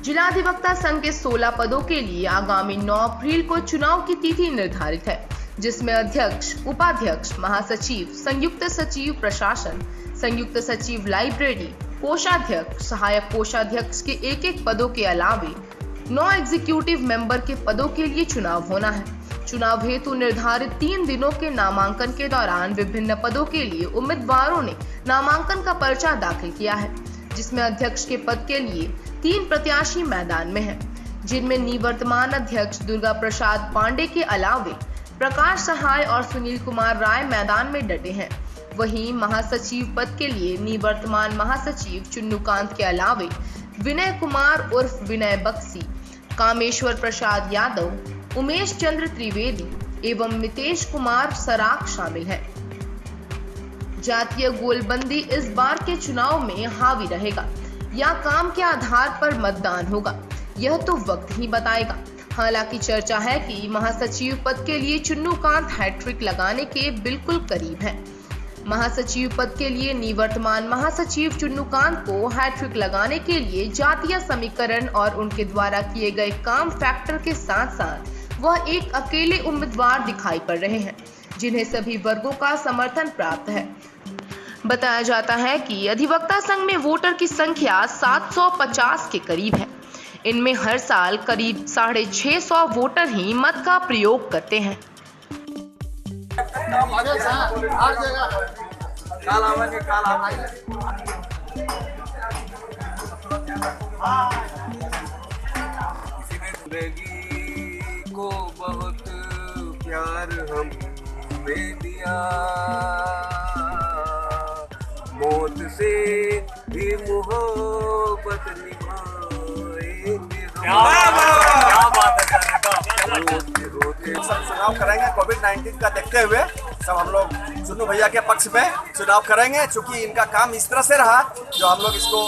जिला अधिवक्ता संघ के 16 पदों के लिए आगामी 9 अप्रैल को चुनाव की तिथि निर्धारित है, जिसमें अध्यक्ष, उपाध्यक्ष, महासचिव, संयुक्त सचिव प्रशासन, संयुक्त सचिव लाइब्रेरी, कोषाध्यक्ष, सहायक कोषाध्यक्ष के एक पदों के अलावे 9 एग्जीक्यूटिव मेंबर के पदों के लिए चुनाव होना है। चुनाव हेतु निर्धारित 3 दिनों के नामांकन के दौरान विभिन्न पदों के लिए उम्मीदवारों ने नामांकन का पर्चा दाखिल किया है, जिसमें अध्यक्ष के पद के लिए 3 प्रत्याशी मैदान में हैं, जिनमें निवर्तमान अध्यक्ष दुर्गा प्रसाद पांडे के अलावे प्रकाश सहाय और सुनील कुमार राय मैदान में डटे हैं। वहीं महासचिव पद के लिए निवर्तमान महासचिव चुन्नूकांत के अलावे विनय कुमार उर्फ विनय बक्सी, कामेश्वर प्रसाद यादव, उमेश चंद्र त्रिवेदी एवं मितेश कुमार सराख शामिल हैं। जातीय गोलबंदी इस बार के चुनाव में हावी रहेगा या काम के आधार पर मतदान होगा, यह तो वक्त ही बताएगा। हालांकि चर्चा है कि महासचिव पद के लिए चुन्नूकांत हैट्रिक लगाने के बिल्कुल करीब हैं। महासचिव पद के लिए निवर्तमान महासचिव चुन्नूकांत को हैट्रिक लगाने के लिए जातीय समीकरण और उनके द्वारा किए गए काम फैक्टर के साथ साथ वह एक अकेले उम्मीदवार दिखाई पड़ रहे हैं, जिन्हें सभी वर्गों का समर्थन प्राप्त है। बताया जाता है कि अधिवक्ता संघ में वोटर की संख्या 750 के करीब है। इनमें हर साल करीब 650 वोटर ही मत का प्रयोग करते हैं। को बहुत प्यार हमें दिया, मौत से भी मोहब्बत निभाएंगे रोते चुनाव करेंगे। कोविड-19 का देखते हुए सब हम लोग चुन्नू भैया के पक्ष में चुनाव करेंगे, चूंकि इनका काम इस तरह से रहा जो हम लोग इसको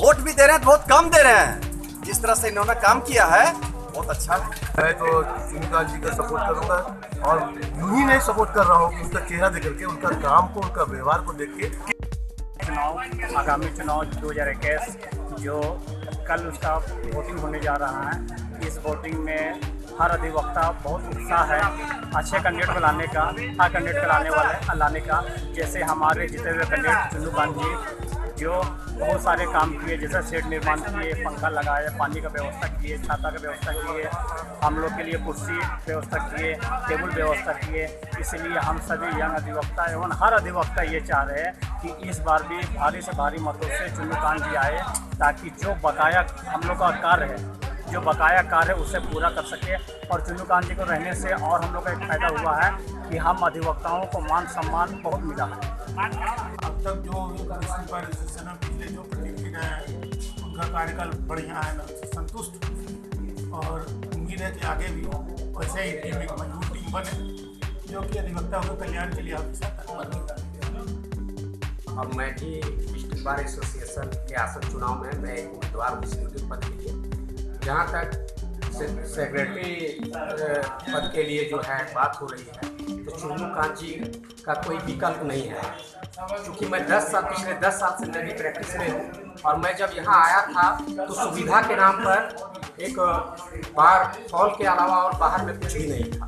वोट भी दे रहे हैं, बहुत कम दे रहे हैं। जिस तरह से इन्होंने काम किया है बहुत अच्छा है। तो चुन्नूकांत जी का सपोर्ट करूंगा और यूं ही नहीं सपोर्ट कर रहा हूँ कि उनका चेहरा देख करके, उनका काम को, उनका व्यवहार को देख के। चुनाव आगामी चुनाव 2021 जो कल उसका वोटिंग होने जा रहा है, इस वोटिंग में हर अधिवक्ता बहुत उत्साह है अच्छे कैंडिडेट को लाने का, अच्छा कैंडिडेट को लाने का। जैसे हमारे जीते हुए कैंडिडेट चुन्नूकांत जी जो बहुत सारे काम किए, जैसे शेड निर्माण किए, पंखा लगाए, पानी का व्यवस्था किए, छाता का व्यवस्था किए, हम लोग के लिए कुर्सी व्यवस्था किए, टेबल व्यवस्था किए। इसलिए हम सभी यंग अधिवक्ता एवं हर अधिवक्ता ये चाह रहे हैं कि इस बार भी भारी से भारी मतों से चुन्नूकांत जी आए, ताकि जो बकाया हम लोग का कार्य है, जो बकाया कार्य है उसे पूरा कर सके। और चुन्नूकांत जी को रहने से और हम लोग का एक फायदा हुआ है कि हम अधिवक्ताओं को मान सम्मान बहुत मिला है। अब तक जो पिछले जो प्रतिनिधि हैं उनका कार्यकाल बढ़िया है, संतुष्ट और उम्मीद है कि आगे भी हो वैसे ही टीम एक मजबूत टीम बने जो कि अधिवक्ताओं के कल्याण के लिए और मैं भी डिस्ट्रिक्ट बार एसोसिएशन के आसन चुनाव में मैं एक उम्मीदवार एग्जीक्यूटिव पद के लिए। जहाँ तक सेक्रेटरी पद के लिए जो है बात हो रही है, तो चुन्नूकांत जी का कोई विकल्प नहीं है। क्योंकि मैं पिछले 10 साल से मैं भी प्रैक्टिस में हूँ और मैं जब यहाँ आया था तो सुविधा के नाम पर एक बार हॉल के अलावा और बाहर में कुछ भी नहीं था,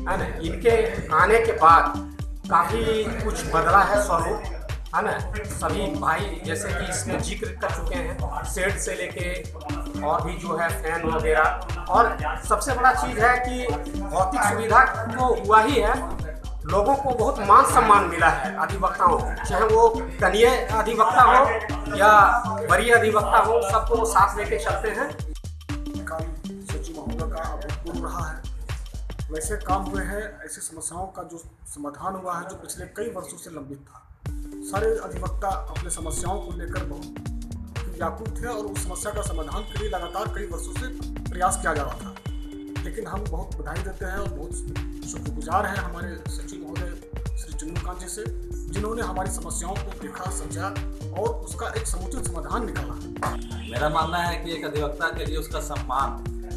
है ना। इनके आने के बाद काफ़ी कुछ बदला है स्वरूप, है ना। सभी भाई जैसे कि इसमें जिक्र कर चुके हैं, शेड से लेके और भी जो है फैन वगैरह। और सबसे बड़ा चीज़ है कि भौतिक सुविधा तो हुआ ही है, लोगों को बहुत मान सम्मान मिला है अधिवक्ताओं को, चाहे वो कनीय अधिवक्ता हो या वरीय अधिवक्ता हो, सबको साथ लेके चलते हैं। काम सचिव महोदय का अभूतपूर्व रहा है। वैसे काम हुए हैं, ऐसी समस्याओं का जो समाधान हुआ है जो पिछले कई वर्षों से लंबित था। सारे अधिवक्ता अपने समस्याओं को लेकर बहुत व्याकुल थे और उस समस्या का समाधान के लिए लगातार कई वर्षों से प्रयास किया जा रहा था। लेकिन हम बहुत बधाई देते हैं और बहुत शुक्रगुजार हैं हमारे सचिव महोदय श्री चुन्नूकांत जी से, जिन्होंने हमारी समस्याओं को देखा, समझा और उसका एक समुचित समाधान निकाला। मेरा मानना है कि एक अधिवक्ता के लिए उसका सम्मान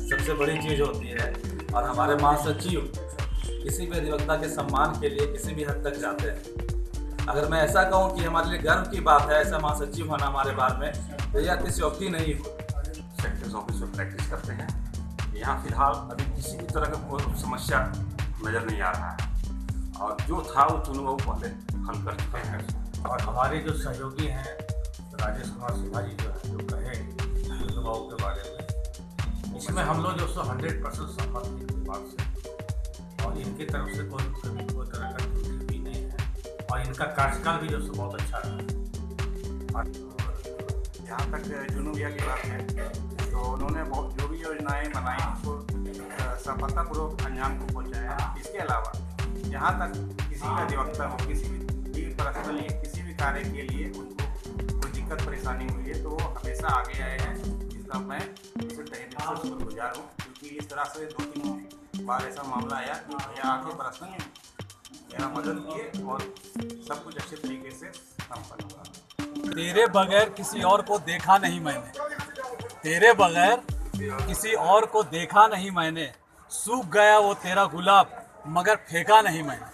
सबसे बड़ी चीज़ होती है और हमारे महासचिव किसी भी अधिवक्ता के सम्मान के लिए किसी भी हद तक जाते हैं। अगर मैं ऐसा कहूँ कि हमारे लिए गर्व की बात है ऐसा महासचिव होना हमारे बार में, तो यह अतिशयोक्ति नहीं हो। कलेक्टर ऑफिस में प्रैक्टिस करते हैं। यहाँ फिलहाल अभी किसी भी तरह का कोई समस्या नज़र नहीं आ रहा है और जो था वो चुनु बाबू पहले हल कर चुके हैं। और हमारे जो सहयोगी हैं राजेश कुमार सिन्हा जी जो है जो कहे चुनु बाबू के बारे में, इसमें हम लोग जो 100% सहमत हैं इनकी बात से और इनकी तरफ से कोई तरह का त्रुटि भी नहीं है और इनका कार्यकाल भी जो बहुत अच्छा रहा। और जहाँ तक चुनु भैया की बात है तो उन्होंने बहुत जो भी योजनाएं बनाई उसको सफलतापूर्वक अंजाम को पहुँचाया। इसके अलावा जहाँ तक किसी भी अधिवक्ता हो किसी भी पर्सनली किसी भी कार्य के लिए उनको कोई दिक्कत परेशानी हुई है तो वो हमेशा आगे आए हैं, जिसका मैं उसे तहे दिल से शुक्रगुजार हूँ। क्योंकि इस तरह से 2-3 बार ऐसा मामला आया कि भैया आके पर्सनली मेरा मदद किए और सब कुछ अच्छे तरीके से संपन्न हुआ। तेरे बगैर किसी और को देखा नहीं मैंने, तेरे बगैर किसी और को देखा नहीं मैंने, सूख गया वो तेरा गुलाब मगर फेंका नहीं मैंने।